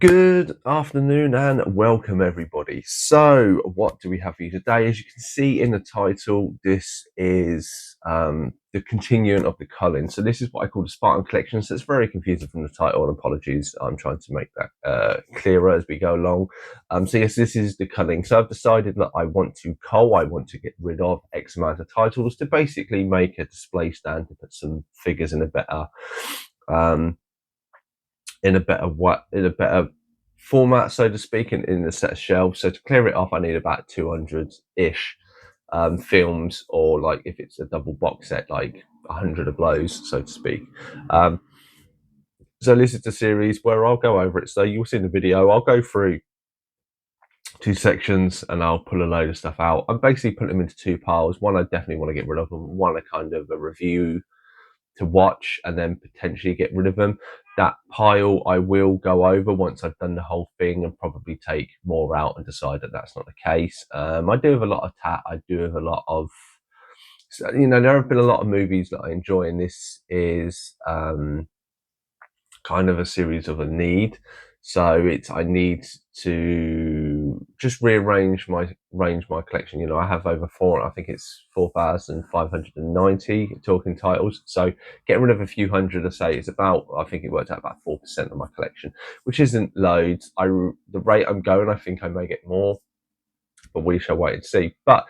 Good afternoon and welcome everybody. So what do we have for you today? As you can see in the title, this is the continuing of the culling. So this is what I call the Spartan collection. So it's very confusing from the title, and apologies. I'm trying to make that clearer as we go along. So yes, this is the culling. So I've decided that I want to get rid of X amount of titles to basically make a display stand to put some figures um, in a better format, so to speak, in a set of shelves. So to clear it off, I need about 200-ish films, or like if it's a double box set, like 100 of those, so to speak. Um, so this is the series where I'll go over it. So you'll see in the video, I'll go through two sections and I'll pull a load of stuff out. I'm basically putting them into two piles. One I definitely want to get rid of, and one a kind of a review to watch and then potentially get rid of them. That pile I will go over once I've done the whole thing and probably take more out and decide that that's not the case. I do have a lot of I do have a lot of, so, there have been a lot of movies that I enjoy, and this is kind of a series of a need. So I need to just rearrange my collection. I have over I think it's 4,590 talking titles. So getting rid of a few hundred, I say, is about, I think it worked out about 4% of my collection, which isn't loads. The rate I'm going, I think I may get more, but we shall wait and see. But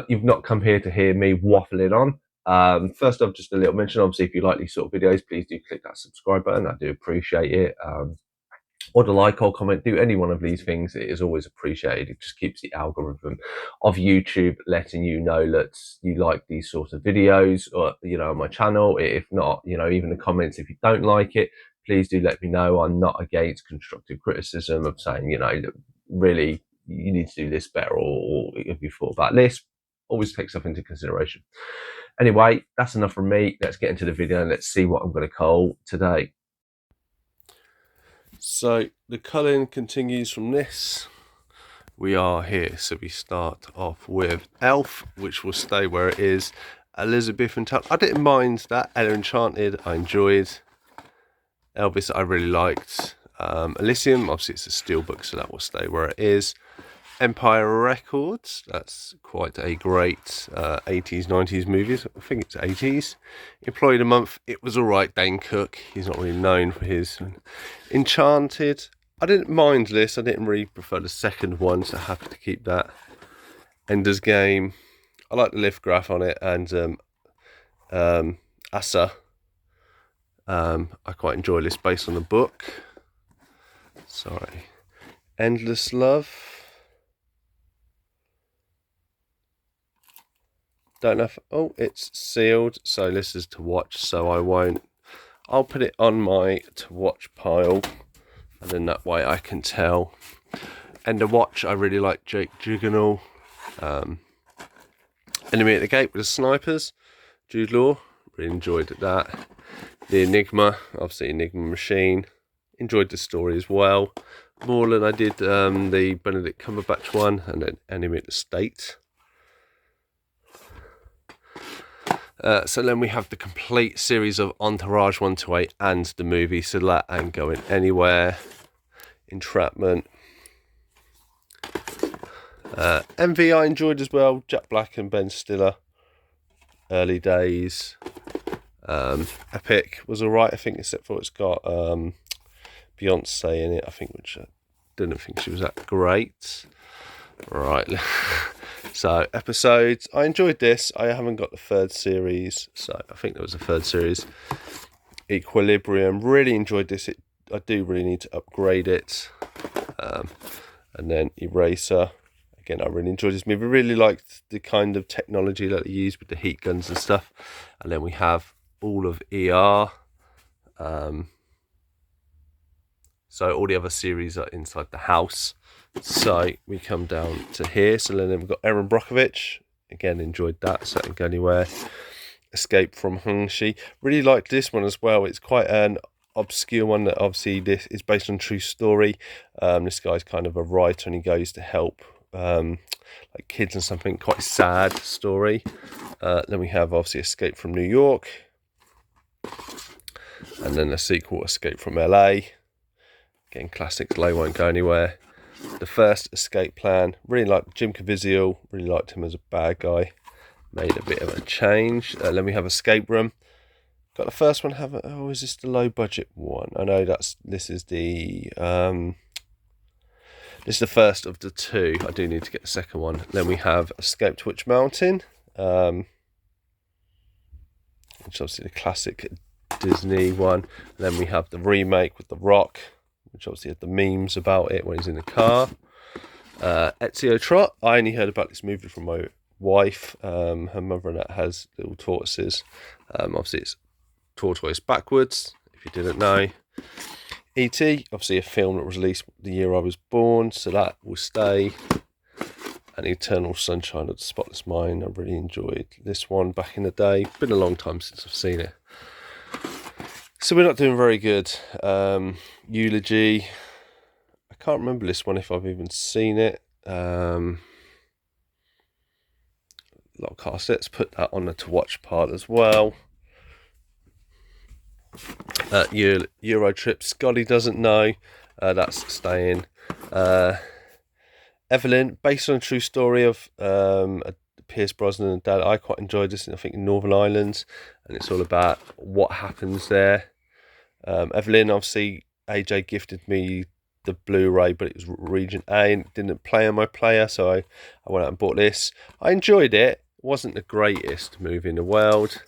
you've not come here to hear me waffling on. First off, just a little mention. Obviously, if you like these sort of videos, please do click that subscribe button. I do appreciate it. Or the like or comment, do any one of these things. It is always appreciated. It just keeps the algorithm of YouTube letting you know that you like these sorts of videos, or on my channel. If not, even the comments, if you don't like it, please do let me know. I'm not against constructive criticism of saying, really you need to do this better, or if you thought about this, always take stuff into consideration. Anyway, that's enough from me. Let's get into the video and let's see what I'm going to call today. So the culling continues from this. We are here, so we start off with Elf, which will stay where it is. Elizabethan Town, I didn't mind that. Ella Enchanted, I enjoyed. Elvis, I really liked. Elysium, obviously it's a steelbook, so that will stay where it is. Empire Records, that's quite a great 80s, 90s movies. I think it's 80s. Employee of the Month, it was alright. Dane Cook, he's not really known for his. Enchanted, I didn't mind this. I didn't really prefer the second one, so happy to keep that. Ender's Game, I like the lift graph on it, and Asa. I quite enjoy this based on the book. Sorry. Endless Love. Don't know if, oh, it's sealed, so this is to watch, so I'll put it on my to watch pile, and then that way I can tell. And to watch, I really like Jake Gyllenhaal. Enemy at the Gate with the snipers, Jude Law, really enjoyed that. The Enigma, obviously Enigma Machine, enjoyed the story as well. More than I did the Benedict Cumberbatch one, and then Enemy at the State. So then we have the complete series of Entourage 1 to 8 and the movie, so that ain't going anywhere. Entrapment. MV I enjoyed as well, Jack Black and Ben Stiller. Early Days. Epic was alright, I think, except for it's got Beyonce in it, I think, which I didn't think she was that great. Right. So episodes, I enjoyed this. I haven't got the third series, so I think there was a third series. Equilibrium, really enjoyed this. I do really need to upgrade it. And then Eraser, again, I really enjoyed this movie. Really liked the kind of technology that they use with the heat guns and stuff. And then we have all of ER. So all the other series are inside the house. So we come down to here. So then we've got Erin Brockovich. Again, enjoyed that. So didn't go anywhere. Escape from Hungshi. Really liked this one as well. It's quite an obscure one. That obviously this is based on a true story. This guy's kind of a writer and he goes to help like kids and something. Quite sad story. Then we have obviously Escape from New York. And then the sequel, Escape from LA. Getting classics, They Won't Go Anywhere. The First Escape Plan. Really liked Jim Caviezel. Really liked him as a bad guy. Made a bit of a change. Then we have Escape Room. Got the first one. Oh, is this the low budget one? I know this is the this is the first of the two. I do need to get the second one. Then we have Escape to Witch Mountain, which is obviously the classic Disney one. And then we have the remake with The Rock, which obviously had the memes about it when he's in the car. Ezio Trot. I only heard about this movie from my wife. Her mother-in-law has little tortoises. Obviously it's tortoise backwards, if you didn't know. E.T., obviously a film that was released the year I was born, so that will stay. And Eternal Sunshine of the Spotless Mind. I really enjoyed this one back in the day. Been a long time since I've seen it. So we're not doing very good. Eulogy. I can't remember this one if I've even seen it. A lot of cast. Let's put that on the to watch part as well. Euro Trip. Scotty Doesn't Know. That's staying. Evelyn, based on a true story of Pierce Brosnan and Dad. I quite enjoyed this, I think, in Northern Ireland, and it's all about what happens there. Evelyn, obviously, AJ gifted me the Blu-ray, but it was Region A and it didn't play on my player, so I went out and bought this. I enjoyed it. It wasn't the greatest movie in the world.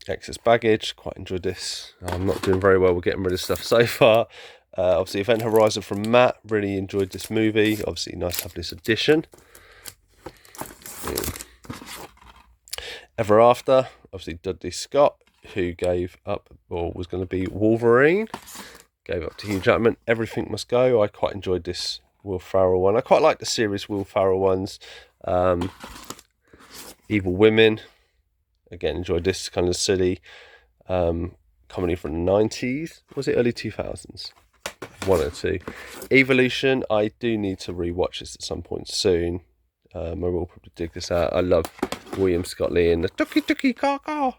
Excess Baggage, quite enjoyed this. I'm not doing very well with getting rid of stuff so far. Obviously, Event Horizon from Matt, really enjoyed this movie. Obviously, nice to have this edition. Ever After, obviously Dudley Scott, who gave up, or was going to be Wolverine, gave up to Hugh Jackman. Everything Must Go, I quite enjoyed this Will Ferrell one. I quite like the series Will Ferrell ones. Evil Women, again, enjoyed this kind of silly comedy from the 90s. Was it early 2000s? One or two. Evolution, I do need to rewatch this at some point soon. I will probably dig this out. I love William Scott Lee in the Tuki Kaka.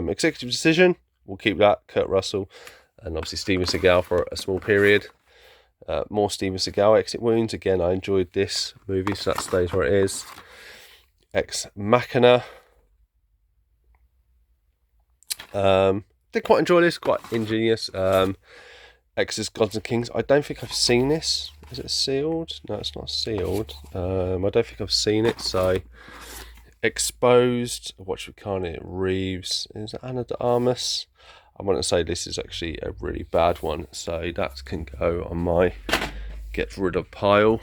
Executive Decision, we'll keep that. Kurt Russell and obviously Steven Seagal for a small period. More Steven Seagal. Exit Wounds, again, I enjoyed this movie, so that stays where it is. Ex Machina. Did quite enjoy this, quite ingenious. Ex's Gods and Kings. I don't think I've seen this. Is it sealed? No, it's not sealed. I don't think I've seen it. So, Exposed. Watch with Keanu Reeves. Is it Anna de Armas? I want to say this is actually a really bad one, so that can go on my get rid of pile.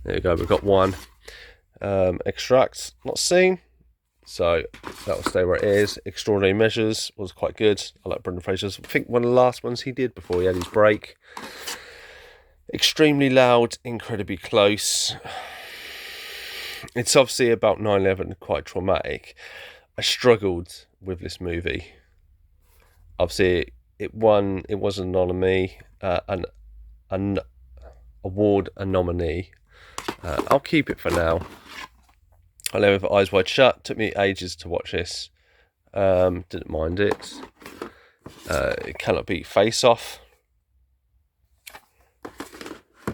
There you go. We've got one. Extract. Not seen. So that will stay where it is. Extraordinary Measures was quite good. I like Brendan Fraser's. I think one of the last ones he did before he had his break. Extremely Loud, Incredibly Close. It's obviously about 9/11, quite traumatic. I struggled with this movie. Obviously, it was an nominee, an award, a nominee. I'll keep it for now. I left with Eyes Wide Shut. Took me ages to watch this. Didn't mind it. It Cannot Beat Face Off.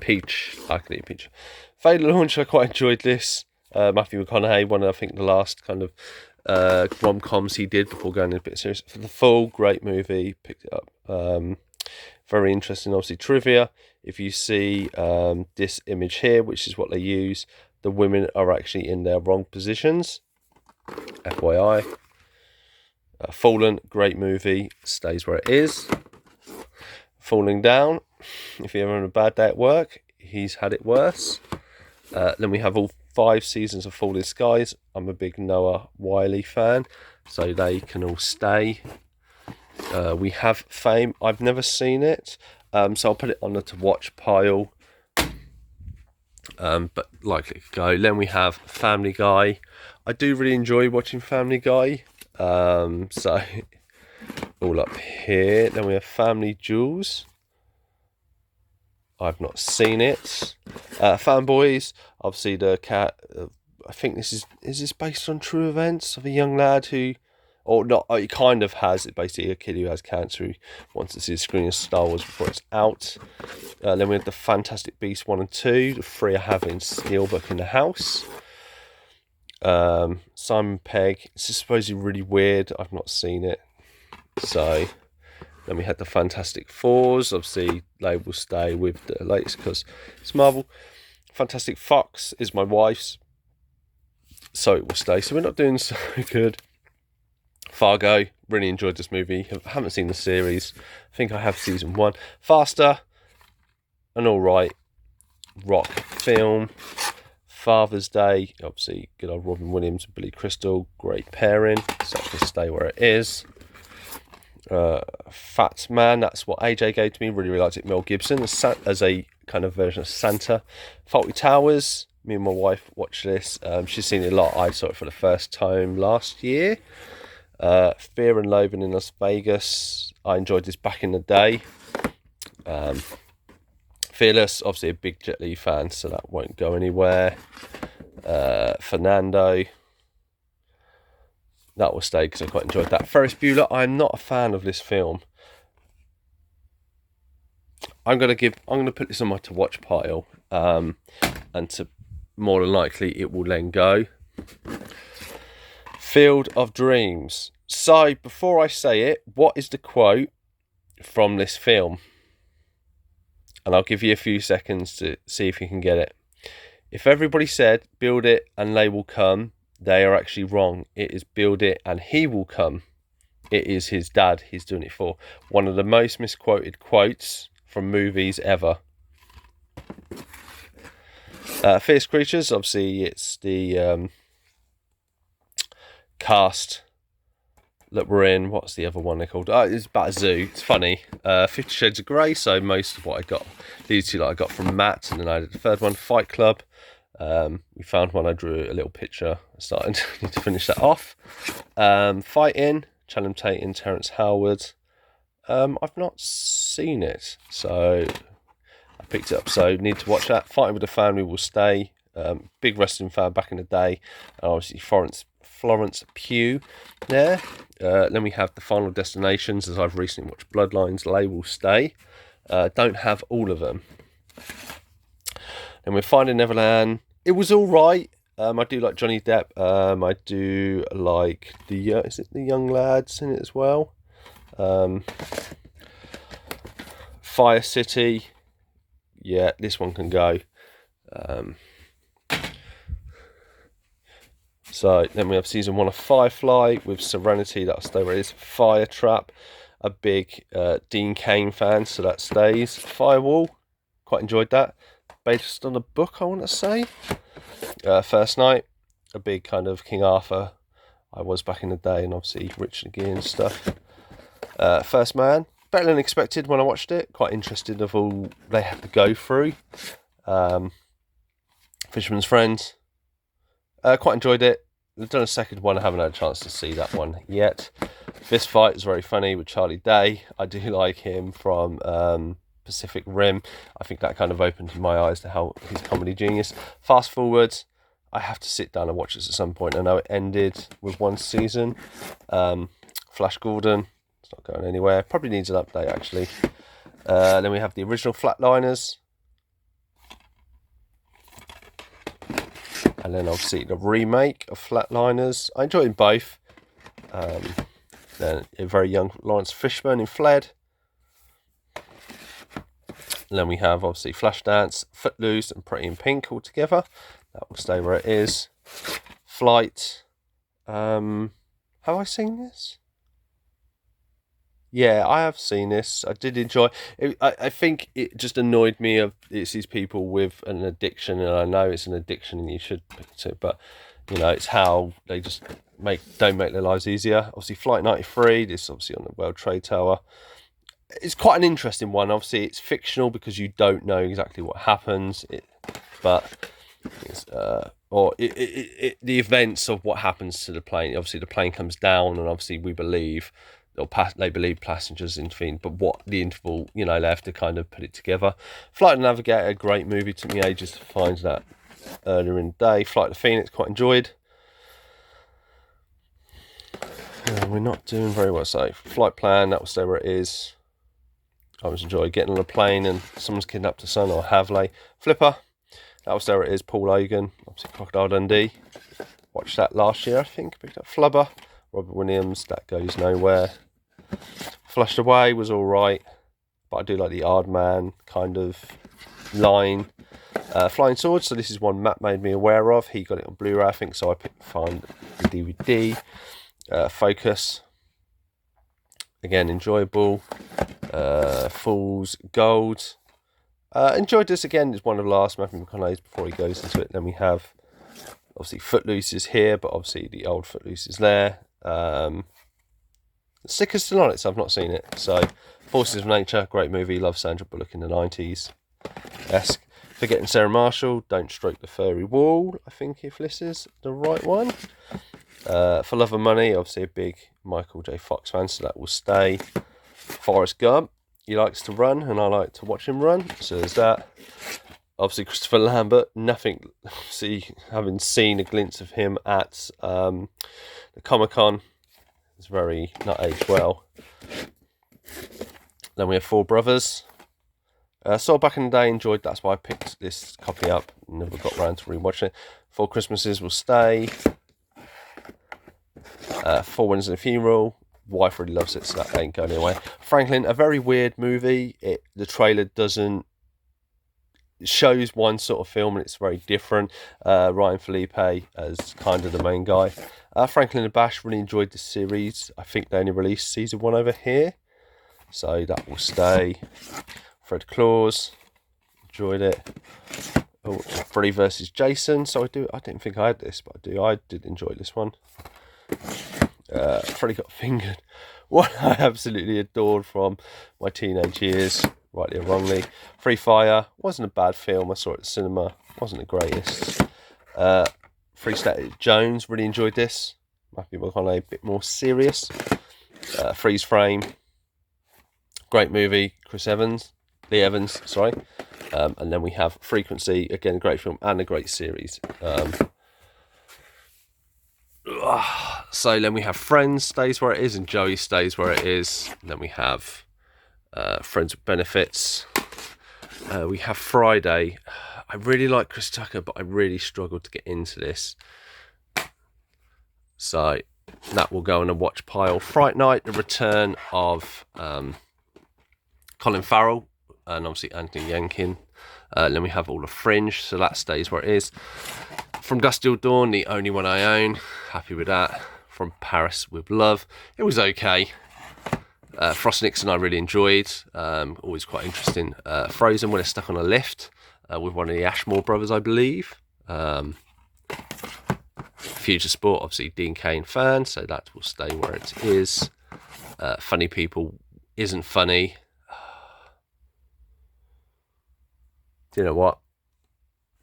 Peach. I can eat Peach. Fatal Launch. I quite enjoyed this. Matthew McConaughey, one of, I think, the last kind of rom-coms he did before going a bit serious. For the Fall, great movie. Picked it up. Very interesting. Obviously, trivia. If you see this image here, which is what they use, the women are actually in their wrong positions. FYI. Fallen, great movie. Stays where it is. Falling Down. If you're having a bad day at work, he's had it worse. Then we have all 5 seasons of Falling Skies. I'm a big Noah Wiley fan, so they can all stay. We have Fame. I've never seen it, so I'll put it on the to watch pile. But likely to go. Then we have Family Guy. I do really enjoy watching Family Guy. So all up here. Then we have Family Jewels. I've not seen it. Fanboys. Obviously the cat. I think this is this based on true events of a young lad who or not. It kind of has. It's basically a kid who has cancer who wants to see a screen of Star Wars before it's out. Then we have the Fantastic Beasts 1 and 2. The 3 I have in Steelbook in the house. Simon Pegg. It's supposedly really weird. I've not seen it. So then we had the Fantastic Fours. Obviously, they will stay with the latest because it's Marvel. Fantastic Fox is my wife's, so it will stay. So we're not doing so good. Fargo, really enjoyed this movie. Haven't seen the series. I think I have season 1. Faster, an alright rock film. Father's Day, obviously good old Robin Williams and Billy Crystal, great pairing, so it can stay where it is. Fat Man, that's what AJ gave to me, really liked it. Mel Gibson as a kind of version of Santa. Fawlty Towers, me and my wife watched this. She's seen it a lot. I saw it for the first time last year. Fear and Loathing in Las Vegas, I enjoyed this back in the day. Fearless, obviously a big Jet Li fan, so that won't go anywhere. Fernando, that will stay because I quite enjoyed that. Ferris Bueller, I'm not a fan of this film. I'm gonna put this on my to watch pile, and to more than likely it will then go. Field of Dreams. So before I say it, what is the quote from this film? And I'll give you a few seconds to see if you can get it. If everybody said, build it and they will come, they are actually wrong. It is build it and he will come. It is his dad he's doing it for. One of the most misquoted quotes from movies ever. Fierce Creatures, obviously it's the cast that we're in. What's the other one they're called? It's about a zoo. It's funny. 50 Shades of Grey. So most of what I got, these two that I got from Matt, and then I did the third one, Fight Club. We found one. I drew a little picture. I started to finish that off. Fighting, Channing Tatum, Terrence Howard. I've not seen it, so I picked it up. So need to watch that. Fighting with the Family will stay. Big wrestling fan back in the day. And obviously Florence Pugh there. Then we have the Final Destinations, as I've recently watched Bloodlines. They will stay. Don't have all of them. Then we're Finding Neverland. It was all right. I do like Johnny Depp. I do like is it the young lads in it as well? Fire City. Yeah, this one can go. So then we have season 1 of Firefly with Serenity, that'll stay where it is. Fire Trap, a big Dean Cain fan, so that stays. Firewall, quite enjoyed that. Based on a book, I want to say. First Night, a big kind of King Arthur. I was back in the day, and obviously Richard Gere and stuff. First Man, better than expected when I watched it. Quite interested of all they had to go through. Fisherman's Friend, quite enjoyed it. I've done a second one. I haven't had a chance to see that one yet. Fist Fight is very funny with Charlie Day. I do like him from Pacific Rim. I think that kind of opened my eyes to how he's comedy genius. Fast Forward, I have to sit down and watch this at some point. I know it ended with 1 season. Flash Gordon, it's not going anywhere. Probably needs an update actually. Then we have the original Flatliners. And then obviously the remake of Flatliners. I enjoyed them both. Then a very young Lawrence Fishburne in Fled. And then we have obviously Flashdance, Footloose, and Pretty in Pink all together. That will stay where it is. Flight. Have I seen this? Yeah, I have seen this. I did enjoy it. I think it just annoyed me of it's these people with an addiction, and I know it's an addiction and you should pick it, but you know, it's how they just don't make their lives easier. Obviously, Flight 93, this obviously on the World Trade Tower. It's quite an interesting one. Obviously, it's fictional because you don't know exactly what happens, but it's, the events of what happens to the plane. Obviously, the plane comes down, and obviously they believe passengers intervene, but what the interval, you know, they have to kind of put it together. Flight of the Navigator, a great movie. Took me ages to find that earlier in the day. Flight of the Phoenix, quite enjoyed. We're not doing very well. So flight plan, that will stay where it is. I always enjoy getting on a plane and someone's kidnapped a son, or Havley. Flipper, that will stay where it is. Paul Hogan, obviously Crocodile Dundee. Watched that last year, I think. Picked up Flubber, Robert Williams, that goes nowhere. Flushed Away was all right, but I do like the Aardman kind of line. Flying Swords, so this is one Matt made me aware of. He got it on Blu-ray, I think, so I find the DVD. Focus, again, enjoyable. Fool's Gold, enjoyed this again. It's one of the last Matthew McConaughey's before he goes into it. Then we have, obviously, Footloose is here, but obviously the old Footloose is there. Sticker's still on it, so I've not seen it. So, Forces of Nature, great movie. Love Sandra Bullock in the 90s-esque. Forgetting Sarah Marshall, Don't Stroke the Furry Wall, I think, if this is the right one. For Love and Money, obviously a big Michael J. Fox fan, so that will stay. Forrest Gump, he likes to run, and I like to watch him run, so there's that. Obviously Christopher Lambert, nothing, see, having seen a glimpse of him at the Comic-Con, it's very not aged well. Then we have Four Brothers. Saw back in the day, enjoyed, that's why I picked this copy up, never got around to rewatching it. Four Christmases will stay. Four Winds and a Funeral, wife really loves it, so that ain't going anywhere. Franklin, a very weird movie. The trailer doesn't, it shows one sort of film and it's very different. Ryan Felipe as kind of the main guy. Franklin and Bash, really enjoyed the series. I think they only released season 1 over here, so that will stay. Fred Claus, enjoyed it. Oh, Freddy versus Jason. So I didn't think I had this, but I did enjoy this one. Freddy Got Fingered, one I absolutely adored from my teenage years, rightly or wrongly. Free Fire, wasn't a bad film. I saw it at the cinema, wasn't the greatest. Free State Jones, really enjoyed this. Matthew McConaughey, a bit more serious. Freeze Frame, great movie. Lee Evans, sorry. And then we have Frequency, again, a great film and a great series. So then we have Friends stays where it is, and Joey stays where it is. And then we have Friends with Benefits. We have Friday. I really like Chris Tucker, but I really struggled to get into this. So that will go on a watch pile. Fright Night, the return of Colin Farrell and obviously Anthony Yankin. Then we have all the Fringe, so that stays where it is. From Dusk Till Dawn, the only one I own. Happy with that. From Paris with Love, it was okay. Frost Nixon I really enjoyed. Always quite interesting. Frozen, when it's stuck on a lift with one of the Ashmore brothers, I believe. Future Sport, obviously Dean Cain fan, so that will stay where it is. Funny People isn't funny. Do you know what?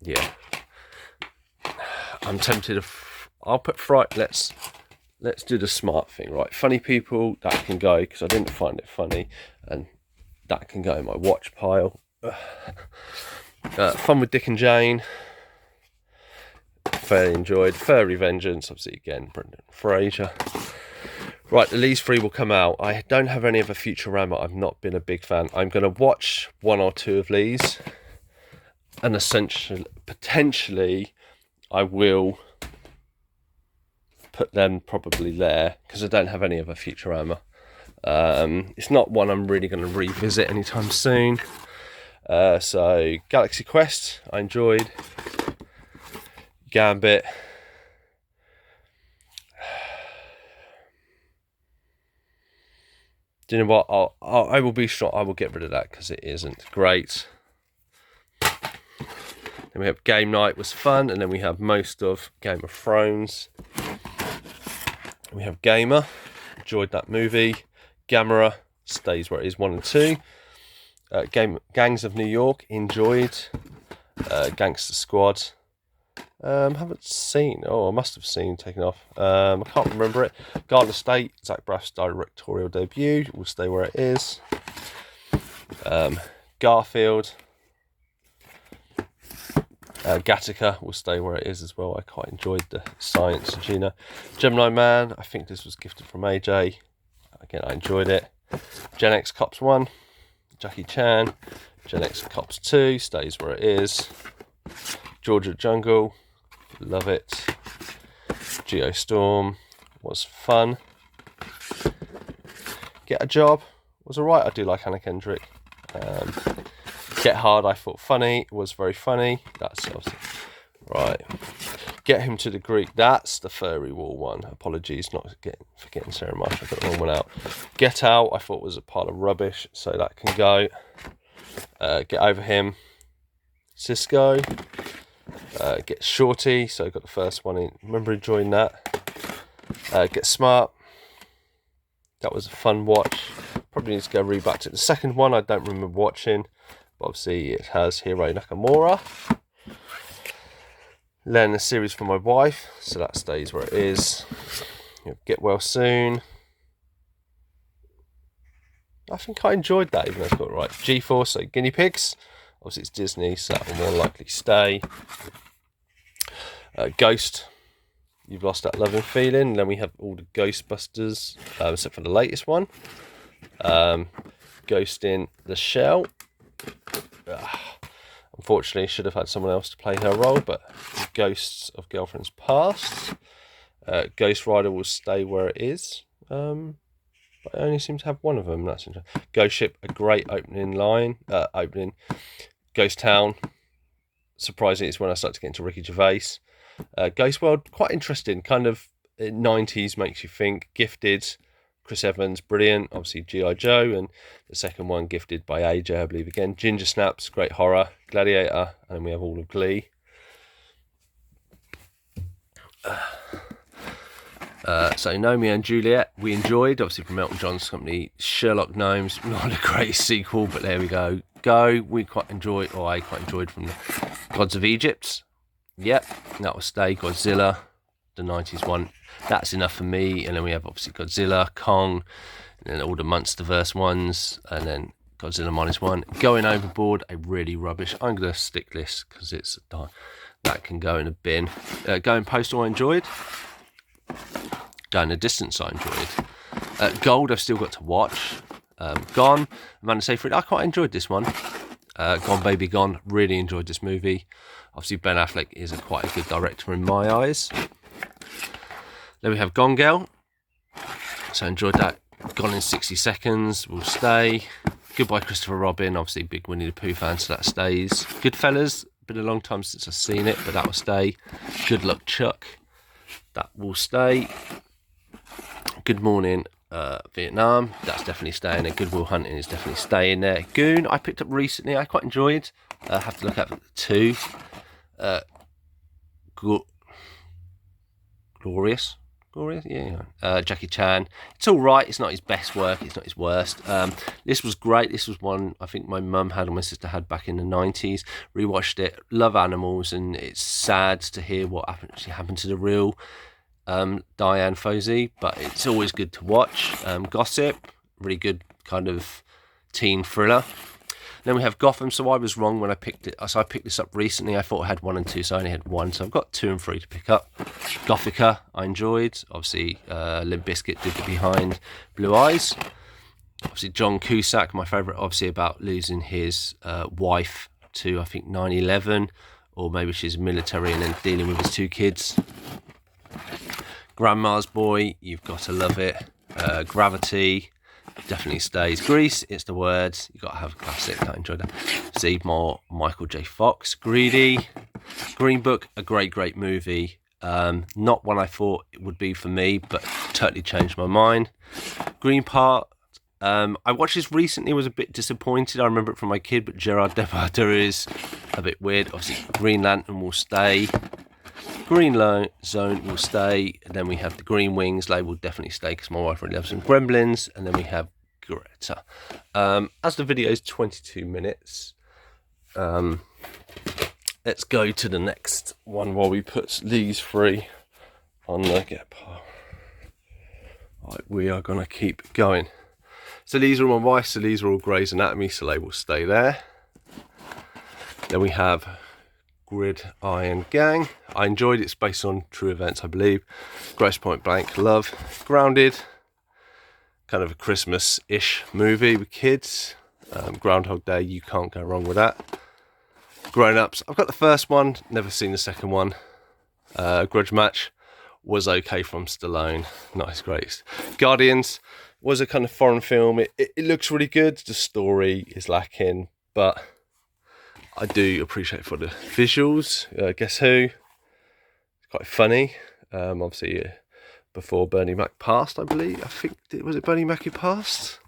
Yeah. I'm tempted to. I'll put Fright. Let's do the smart thing, right? Funny People, that can go because I didn't find it funny, and that can go in my watch pile. Fun with Dick and Jane, fairly enjoyed. Furry Vengeance, obviously again Brendan Fraser. Right, these 3 will come out. I don't have any of a Futurama. I've not been a big fan. I'm going to watch 1 or 2 of these, and essentially, potentially, I will put them probably there because I don't have any of a Futurama. It's not one I'm really going to revisit anytime soon. So Galaxy Quest, I enjoyed. Gambit. Do you know what? I will be strong. I will get rid of that because it isn't great. Then we have Game Night, was fun, and then we have most of Game of Thrones. We have Gamer, enjoyed that movie. Gamera stays where it is, 1 and 2. Gangs of New York, enjoyed. Gangster Squad, haven't seen. Oh, I must have seen taken off. I can't remember it. Garden State, Zach Braff's directorial debut, will stay where it is. Garfield. Gattaca will stay where it is as well. I quite enjoyed the science Gina. Gemini Man, I think this was gifted from AJ. Again, I enjoyed it. Gen X Cops 1, Jackie Chan. Gen X Cops 2 stays where it is. Georgia Jungle, love it. Geostorm was fun. Get a Job was alright. I do like Anna Kendrick. Get Hard, I thought funny, was very funny. That's obviously right. Get Him to the Greek, that's the furry wall one. Apologies, not for getting Sarah Marsh, I got the wrong one out. Get Out, I thought was a pile of rubbish, so that can go. Get Over Him, Cisco. Get Shorty, so I got the first one in. Remember enjoying that. Get Smart, that was a fun watch. Probably need to go read back to it. The second one I don't remember watching, but obviously it has Hiro Nakamura. Learn a series for my wife, so that stays where it is. Get Well Soon. I think I enjoyed that, even though it's got it right. G-Force, so Guinea Pigs. Obviously it's Disney, so that will more likely stay. Ghost, You've Lost That Loving Feeling. Then we have all the Ghostbusters, except for the latest one. Ghost in the Shell. Unfortunately, should have had someone else to play her role, but Ghosts of Girlfriends Past. Ghost Rider will stay where it is. But I only seem to have one of them. That's interesting. Ghost Ship, a great opening. Ghost Town. Surprisingly, it's when I start to get into Ricky Gervais. Ghost World, quite interesting. Kind of 90s, makes you think. Gifted. Chris Evans, brilliant. Obviously G.I. Joe, and the second one gifted by AJ, I believe again. Ginger Snaps, great horror. Gladiator, and then we have all of Glee. So Romeo and Juliet, we enjoyed, obviously from Elton John's company. Sherlock Gnomes, not a great sequel, but there we go. We quite enjoyed, or I quite enjoyed, from the Gods of Egypt. Yep, that will stay. Godzilla, the 90s one, that's enough for me. And then we have obviously Godzilla, Kong, and then all the Monsterverse ones, and then Godzilla -1. Going Overboard, a really rubbish. I'm going to stick this because it's that can go in a bin. Going Postal, I enjoyed. Going the Distance, I enjoyed. Gold, I've still got to watch. Gone, Amanda Seyfried, I quite enjoyed this one. Gone Baby Gone, really enjoyed this movie. Obviously Ben Affleck is quite a good director in my eyes. Then we have Gone Girl, so enjoyed that. Gone in 60 Seconds will stay. Goodbye Christopher Robin, obviously big Winnie the Pooh fan, so that stays. Goodfellas, been a long time since I've seen it, but that will stay. Good Luck Chuck, that will stay. Good Morning Vietnam, that's definitely staying there. Good Will Hunting is definitely staying there. Goon, I picked up recently, I quite enjoyed. Have to look at the two. Glorious, yeah. Jackie Chan, it's all right. It's not his best work. It's not his worst. This was great. This was one I think my mum had or my sister had back in the 90s. Rewatched it. Love animals, and it's sad to hear what happened to the real Diane Fossey, but it's always good to watch. Gossip, really good kind of teen thriller. Then we have Gotham, so I was wrong when I picked it. So I picked this up recently. I thought I had 1 and 2, so I only had 1. So I've got 2 and 3 to pick up. Gothica, I enjoyed. Obviously, Limp Bizkit did the Behind Blue Eyes. Obviously, John Cusack, my favourite, obviously about losing his wife to, I think, 9/11. Or maybe she's military and then dealing with his 2 kids. Grandma's Boy, you've got to love it. Gravity, definitely stays. Grease, it's the words. You've got to have a classic. I enjoyed that. See more Michael J. Fox. Greedy. Green Book, a great movie. Not one I thought it would be for me, but totally changed my mind. Green Part, I watched this recently, was a bit disappointed. I remember it from my kid, but Gerard Depardieu is a bit weird. Obviously, Green Lantern will stay. Green Zone will stay. And then we have the Green Wings. They will definitely stay because my wife really loves them. Gremlins. And then we have Greta. As the video is 22 minutes, let's go to the next one while we put these 3 on the get part. Right, we are going to keep going. So these are my wife's, so these are all Grey's Anatomy, so they will stay there. Then we have Gridiron Gang. I enjoyed it. It's based on true events, I believe. Gross Point Blank Love. Grounded. Kind of a Christmas-ish movie with kids. Groundhog Day, you can't go wrong with that. Grown Ups, I've got the first one, never seen the second one. Grudge Match was okay from Stallone, not his greatest. Guardians was a kind of foreign film. It looks really good. The story is lacking, but I do appreciate for the visuals. Guess Who? It's quite funny. Obviously, before Bernie Mac passed, I believe. I think was it Bernie Mac who passed?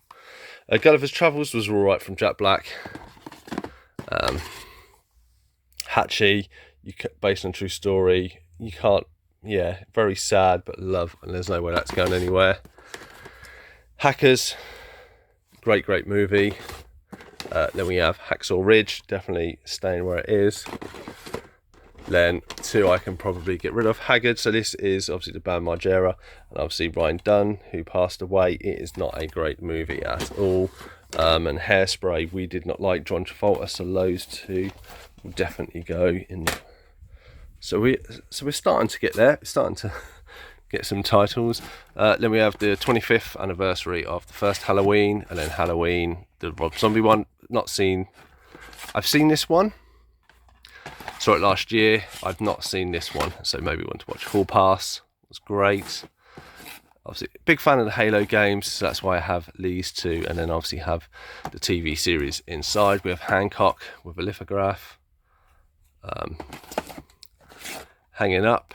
Gulliver's Travels was all right from Jack Black. Hatchie, based on true story. You can't, yeah, very sad, but love, and there's no way that's going anywhere. Hackers, great movie. Then we have Hacksaw Ridge, definitely staying where it is. Then 2 I can probably get rid of. Haggard, so this is obviously the band Margera, and obviously Ryan Dunn, who passed away. It is not a great movie at all. And Hairspray, we did not like John Travolta, so those 2 will definitely go in. So we're starting to get there. We're starting to get some titles. Then we have the 25th anniversary of the first Halloween, and then Halloween, the Rob Zombie one. Not seen. I've seen this one. Saw it last year. I've not seen this one, so maybe want to watch. Hall Pass was great. Obviously, big fan of the Halo games, so that's why I have these 2, and then obviously have the TV series inside. We have Hancock with a lithograph. Hanging Up.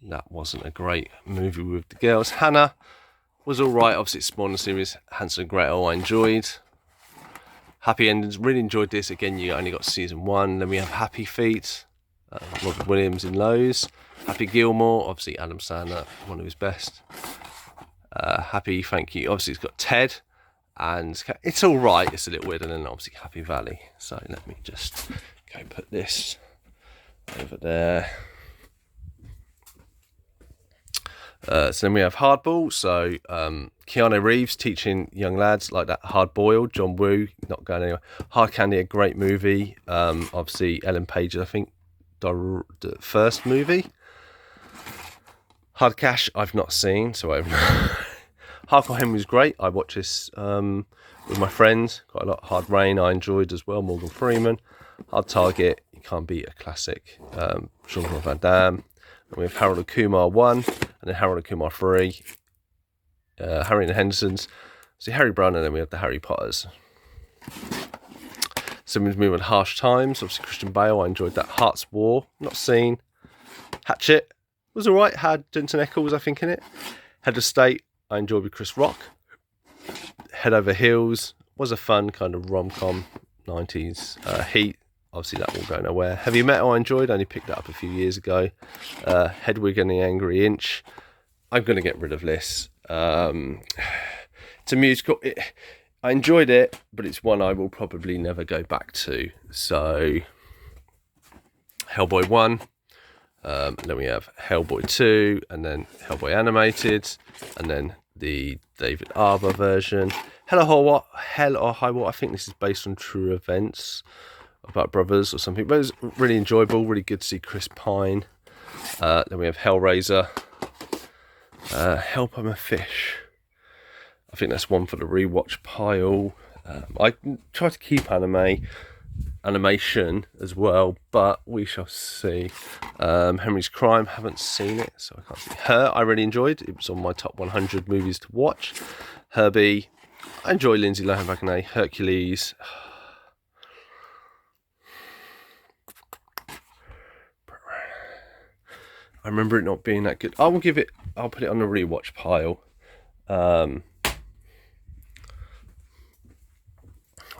That wasn't a great movie with the girls. Hannah was all right. Obviously, it's spawned the series. Hansel and Gretel, I enjoyed. Happy Endings, really enjoyed this. Again, you only got season 1. Then we have Happy Feet, Robert Williams in those. Happy Gilmore, obviously Adam Sandler, one of his best. Happy Thank You, obviously it's got Ted, and it's all right. It's a little weird, and then obviously Happy Valley. So let me just go put this over there. So then we have Hardball. So Keanu Reeves teaching young lads like that. Hard Boiled, John Woo, not going anywhere. Hard Candy, a great movie. Obviously Ellen Page, I think, the first movie. Hard Cash, I've not seen, so I've Hardcore Henry's great. I watch this with my friends quite a lot. Hard Rain, I enjoyed as well. Morgan Freeman. Hard Target, you can't beat a classic. Jean-Claude Van Damme. And we have Harold and Kumar 1, and then Harold and Kumar 3. Harry and the Hendersons. See Harry Brown, and then we have the Harry Potters. Someone's moving Harsh Times. Obviously Christian Bale, I enjoyed that. Heart's War, not seen. Hatchet was alright. Had Jensen Ackles, I think, in it. Head of State, I enjoyed with Chris Rock. Head Over Heels was a fun kind of rom-com 90s. Heat, obviously that will go nowhere. Heavy Metal I enjoyed, only picked that up a few years ago. Hedwig and the Angry Inch. I'm going to get rid of this. It's a musical. I enjoyed it, but it's one I will probably never go back to. So, Hellboy 1. And then we have Hellboy 2, and then Hellboy Animated, and then the David Arbor version. Hell or High Water, I think this is based on true events about brothers or something, but it was really enjoyable, really good to see Chris Pine. Then we have Hellraiser. Help I'm a Fish. I think that's one for the rewatch pile. I try to keep animation as well, but we shall see. Henry's Crime, haven't seen it, so I can't see. Her, I really enjoyed. It was on my top 100 movies to watch. Herbie, I enjoy Lindsay Lohan back in the day. Hercules. I remember it not being that good. I'll put it on the rewatch pile.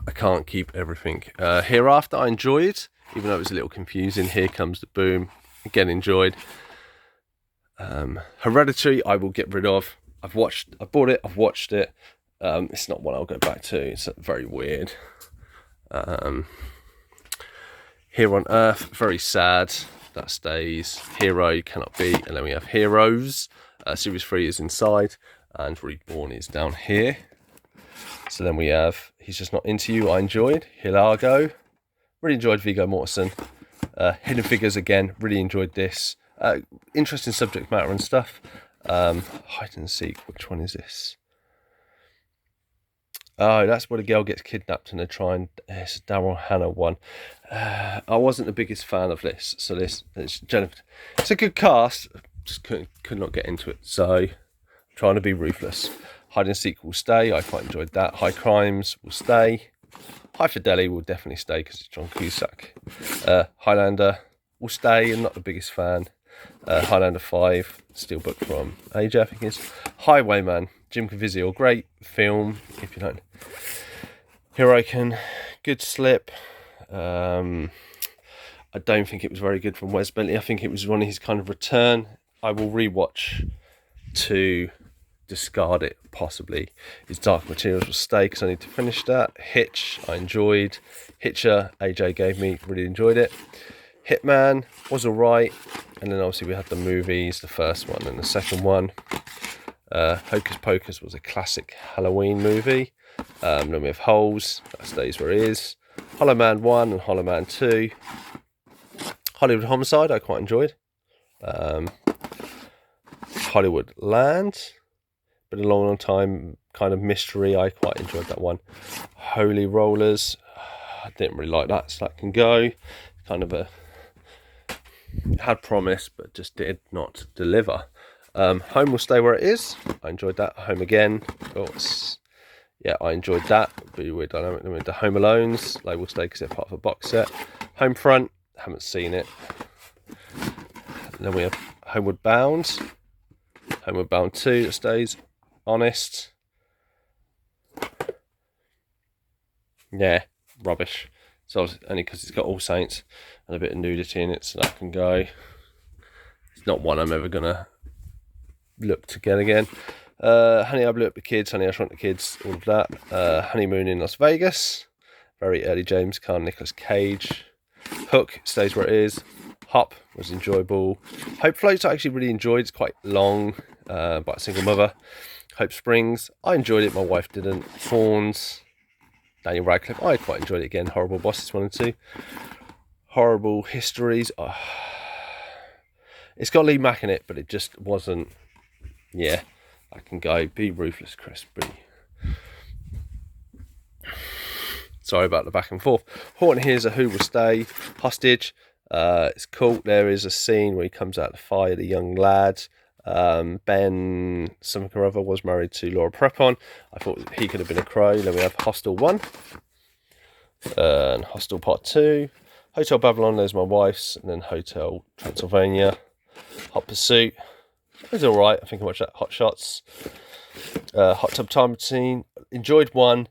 I can't keep everything. Hereafter, I enjoyed, even though it was a little confusing. Here Comes the Boom, again enjoyed. Hereditary, I will get rid of. I bought it, I've watched it. It's not one I'll go back to. It's very weird. Here on Earth, very sad. That stays. Hero cannot be, and then we have Heroes. Series 3 is inside, and Reborn is down here. So then we have He's Just Not Into You, I enjoyed. Hilargo, really enjoyed Viggo Mortensen. Hidden Figures again, really enjoyed this. Interesting subject matter and stuff. Hide and Seek, which one is this? Oh, that's where the girl gets kidnapped and they try and... It's a Daryl Hannah one. I wasn't the biggest fan of this, so it's Jennifer. It's a good cast, just could not get into it, so I'm trying to be ruthless. Hide and Seek will stay, I quite enjoyed that. High Crimes will stay. High Fidelity will definitely stay because it's John Cusack. Highlander will stay, I'm not the biggest fan. Highlander 5, steelbook from AJ, I think it is. Highwayman, Jim Caviezel, great film, if you don't. Heroican, good slip. I don't think it was very good from Wes Bentley. I think it was one of his kind of return. I will rewatch to discard it, possibly. His Dark Materials will stay because I need to finish that. Hitch, I enjoyed. Hitcher, AJ gave me, really enjoyed it. Hitman was alright. And then obviously we had the movies, the first one and the second one. Hocus Pocus was a classic Halloween movie. Then we have Holes, that stays where it is. Hollow Man 1 and Hollow Man 2. Hollywood Homicide, I quite enjoyed. Hollywood Land, been a long time kind of mystery, I quite enjoyed that one. Holy Rollers, I didn't really like that, so that can go. Kind of had promise but just did not deliver. Home will stay where it is. I enjoyed that. Home Again, yeah, I enjoyed that. Be weird dynamic with the Home Alones. They will stay because they're part of a box set. Homefront, haven't seen it. And then we have Homeward Bound. Homeward Bound 2 that stays. Honest, yeah, rubbish. So only because it's got All Saints and a bit of nudity in it, so that can go. It's not one I'm ever gonna look to get again. Honey, I Blew Up the Kids, Honey, I Shrunk the Kids, all of that. Honeymoon in Las Vegas, very early James Caan, Nicolas Cage. Hook stays where it is. Hop was enjoyable. Hope Floats I actually really enjoyed. It's quite long, by a single mother. Hope Springs, I enjoyed it, my wife didn't. Fawns, Daniel Radcliffe, I quite enjoyed it again. Horrible Bosses 1 and 2. Horrible Histories, it's got Lee Mack in it, but it just wasn't, yeah, I can go. Be Ruthless, Chris, be. Sorry about the back and forth. Horton Hears a Who will stay. Hostage, it's cool. There is a scene where he comes out of the fire, the young lad. Ben something or other was married to Laura Prepon. I thought he could have been a crow. Then we have Hostel 1 and Hostel Part 2. Hotel Babylon, there's my wife's, and then Hotel Transylvania. Hot Pursuit, it was alright. I think I watched that. Hot Shots, Hot Tub Time Routine, enjoyed 1,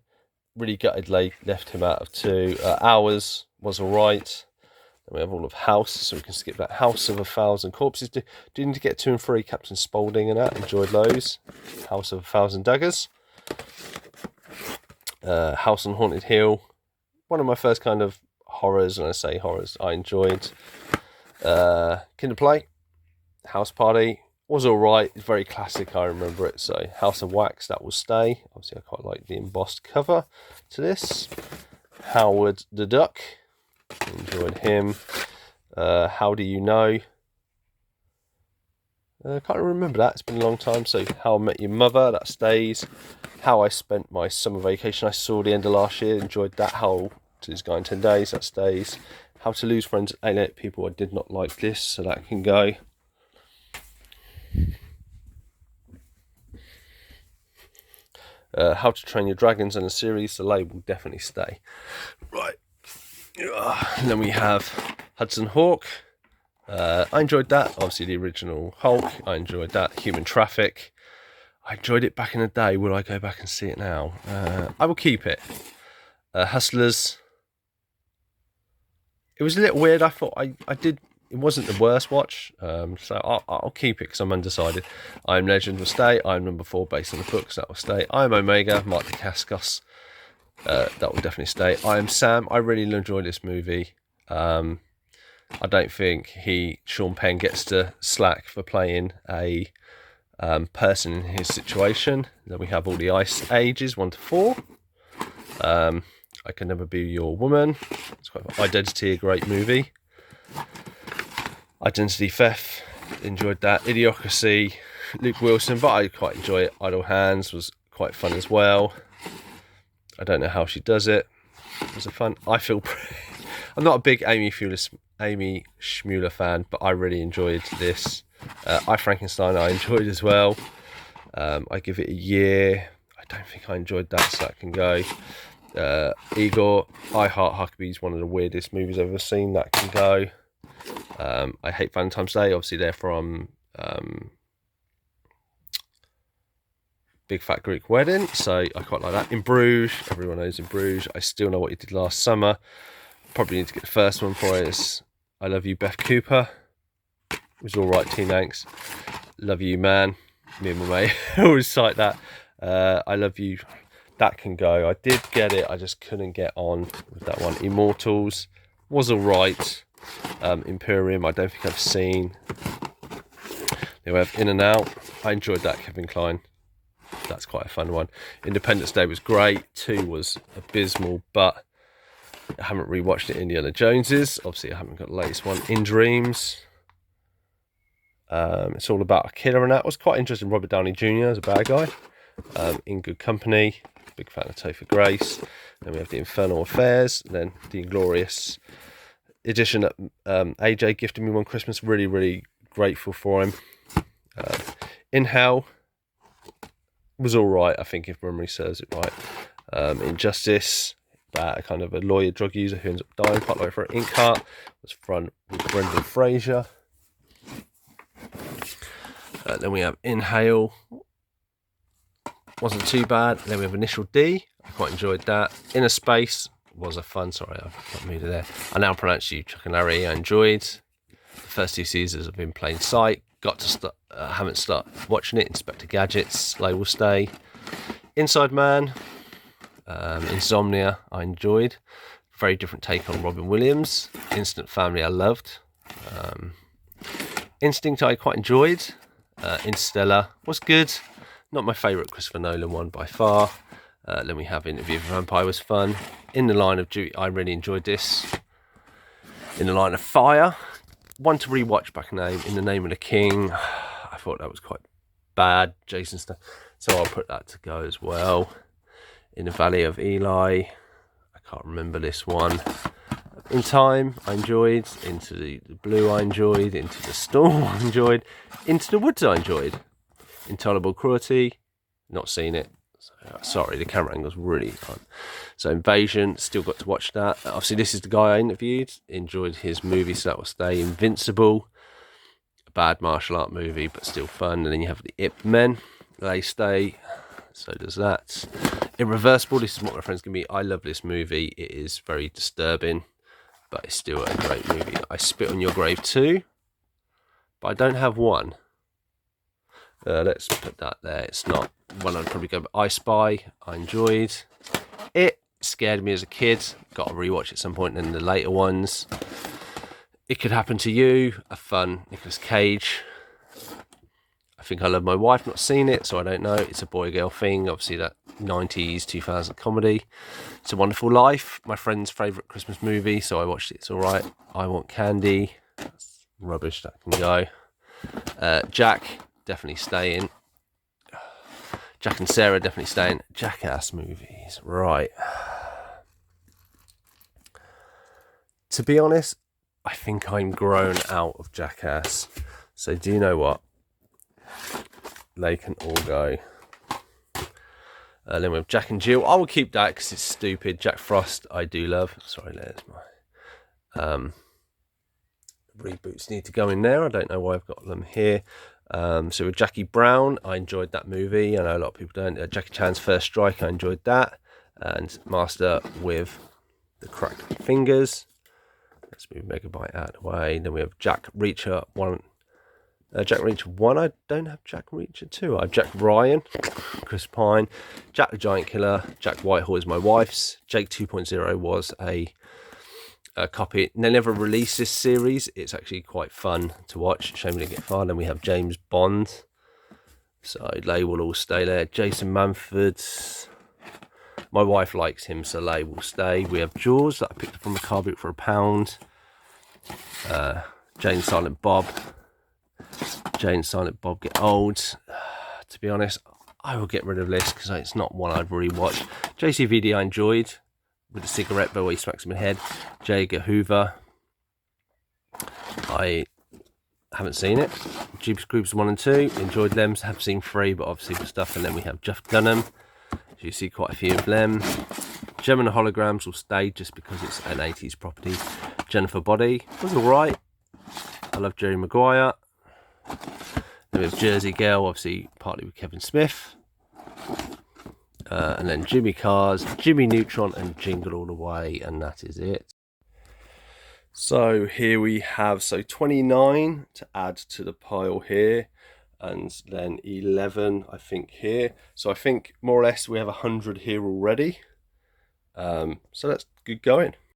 really gutted left him out of 2. Hours was alright. We have all of House, so we can skip that. House of 1,000 Corpses. Didn't get 2 and 3. Captain Spaulding and that. Enjoyed those. House of 1,000 Daggers. House on Haunted Hill. One of my first kind of horrors, and I say horrors, I enjoyed. Kinder Play. House Party was alright. It's very classic, I remember it. So House of Wax, that will stay. Obviously, I quite like the embossed cover to this. Howard the Duck. Enjoyed him. How Do You Know? Can't remember that. It's been a long time. So How I Met Your Mother, that stays. How I Spent My Summer Vacation, I saw the end of last year. Enjoyed that. How to Lose a Guy in 10 Days, that stays. How to Lose Friends and Alienate People, I did not like this, so that can go. How to Train Your Dragons and a series, the label will definitely stay. Right. And then we have Hudson Hawk. I enjoyed that. Obviously the original Hulk, I enjoyed that. Human Traffic, I enjoyed it back in the day. Will I go back and see it now? I will keep it. Hustlers, it was a little weird. I thought I did, it wasn't the worst watch, so I'll keep it because I'm undecided. I Am Legend will stay. I Am Number 4 based on the books, that will stay. I Am Omega, Mark Dacascos, that will definitely stay. I Am Sam, I really enjoyed this movie. I don't think Sean Penn gets to slack for playing a person in his situation. Then we have all the Ice Ages 1 to 4. I Can Never Be Your Woman. It's quite Identity, a great movie. Identity Theft, enjoyed that. Idiocracy, Luke Wilson, but I quite enjoy it. Idle Hands was quite fun as well. I don't know how she does it. It was a fun. I'm not a big Amy Schmuller fan, but I really enjoyed this. I Frankenstein I enjoyed as well. I give it a year. I don't think I enjoyed that, so that can go. Igor, I Heart Huckabee is one of the weirdest movies I've ever seen. That can go. I Hate Valentine's Day. Obviously, they're from Big Fat Greek Wedding, so I quite like that. In Bruges, everyone knows In Bruges. I Still Know What You Did Last Summer. Probably need to get the first one for it. It's I Love You, Beth Cooper. It was all right, Teen Angst. Love You, Man. Me and my mate always cite that. I Love You. That can go. I did get it. I just couldn't get on with that one. Immortals was all right. Imperium, I don't think I've seen. Then we have In and Out. I enjoyed that, Kevin Kline. That's quite a fun one. Independence Day was great. 2 was abysmal, but I haven't rewatched it. Indiana Joneses. Obviously, I haven't got the latest one. In Dreams. It's all about a killer, and that was quite interesting. Robert Downey Jr. as a bad guy. In Good Company. Big fan of Topher Grace. Then we have The Infernal Affairs. And then The Inglorious edition that AJ gifted me one Christmas. Really, really grateful for him. In Hell was all right, I think, if memory serves it right. Injustice, about kind of a lawyer drug user who ends up dying. Quite like for Inkheart was fun with Brendan Fraser. Then we have Inhale, wasn't too bad. Then we have Initial D, I quite enjoyed that. Inner Space was a fun. Sorry, I've got moved there. I now pronounce you Chuck and Larry. I enjoyed. The first 2 seasons have been plain sight. Got to haven't started watching it. Inspector Gadget's Slow Will Stay. Inside Man, Insomnia I enjoyed. Very different take on Robin Williams. Instant Family I loved. Instinct I quite enjoyed. Interstellar was good. Not my favourite Christopher Nolan one by far. Then we have Interview with a Vampire was fun. In the Line of Duty, I really enjoyed this. In the Line of Fire, one to rewatch back in the Name of the King. I thought that was quite bad. Jason stuff, so I'll put that to go as well. In the Valley of Eli, I can't remember this one. In Time, I enjoyed. Into the Blue, I enjoyed. Into the Storm, I enjoyed. Into the Woods, I enjoyed. Intolerable Cruelty, not seen it. So, sorry, the camera angle's really fun. So Invasion, still got to watch that. Obviously, this is the guy I interviewed. Enjoyed his movie, so that will stay. Invincible, a bad martial art movie, but still fun. And then you have the Ip Men, they stay. So does that. Irreversible, this is what my friends give me. I love this movie. It is very disturbing, but it's still a great movie. I Spit on Your Grave too, but I don't have one. Let's put that there. It's not one I'd probably go, but I Spy, I enjoyed. It scared me as a kid. Got to rewatch at some point in the later ones. It Could Happen to You, a fun Nicolas Cage. I Think I Love My Wife, not seen it, so I don't know. It's a boy-girl thing. Obviously, that 90s, 2000 comedy. It's a Wonderful Life, my friend's favourite Christmas movie, so I watched it. It's all right. I Want Candy. That's rubbish. That can go. Jack, definitely staying. Jack and Sarah, definitely staying. Jackass movies, right. To be honest, I think I'm grown out of Jackass. So do you know what? They can all go. Then we have Jack and Jill. I will keep that because it's stupid. Jack Frost, I do love. Sorry, there's my reboots need to go in there. I don't know why I've got them here. So with Jackie Brown, I enjoyed that movie. I know a lot of people don't. Jackie Chan's First Strike, I enjoyed that. And Master with the Cracked Fingers. Let's move Megabyte out of the way. Then we have Jack Reacher 1. Jack Reacher 1, I don't have Jack Reacher 2. I have Jack Ryan, Chris Pine, Jack the Giant Killer, Jack Whitehall is my wife's. Jake 2.0 was a copy. They never released this series. It's actually quite fun to watch. Shame we didn't get far. Then we have James Bond. So they will all stay there. Jason Manford. My wife likes him, so they will stay. We have Jaws that I picked up from the car boot for £1. Jane Silent Bob. Jane Silent Bob get old. To be honest, I will get rid of this because it's not one I'd really watch. JCVD I enjoyed with the cigarette where he smacks him in the head. J. Edgar Hoover, I haven't seen it. Jeeps Groups 1 and 2, enjoyed them. Have seen 3, but obviously the stuff. And then we have Jeff Dunham. So you see quite a few of them. Gem and the Holograms will stay just because it's an 80s property. Jennifer Body was alright. I love Jerry Maguire. Then we have Jersey Girl, obviously partly with Kevin Smith. And then Jimmy Cars, Jimmy Neutron, and Jingle All the Way, and that is it. So here we have 29 to add to the pile here, and then 11 I think here. So I think more or less we have 100 here already. So that's good going.